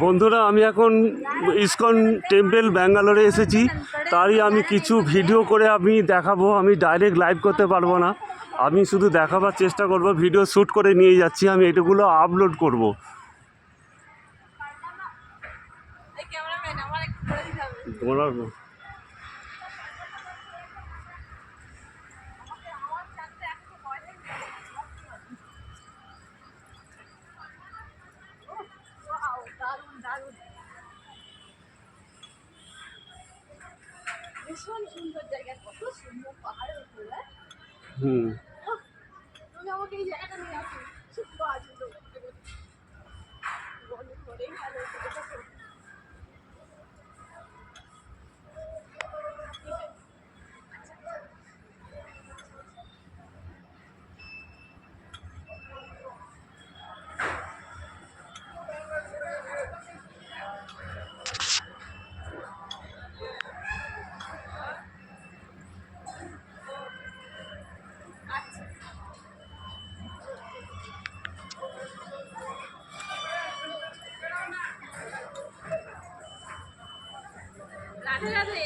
বন্ধুরা, আমি এখন ইসকন টেম্পল ব্যাঙ্গালোরে এসেছি। তারই আমি কিছু ভিডিও করে আমি দেখাবো। আমি ডাইরেক্ট লাইভ করতে পারবো না, আমি শুধু দেখাবার চেষ্টা করব। ভিডিও শ্যুট করে নিয়ে যাচ্ছি, আমি এটাগুলো আপলোড করব। তোমরা ভীষণ সুন্দর জায়গা, কত সুন্দর পাহাড়ের উপরে। হুম তুমি আমাকে এই জায়গাটা নিয়ে আসো, সুন্দর আছে তো বলে করেই ভালো। রাধে রাধে।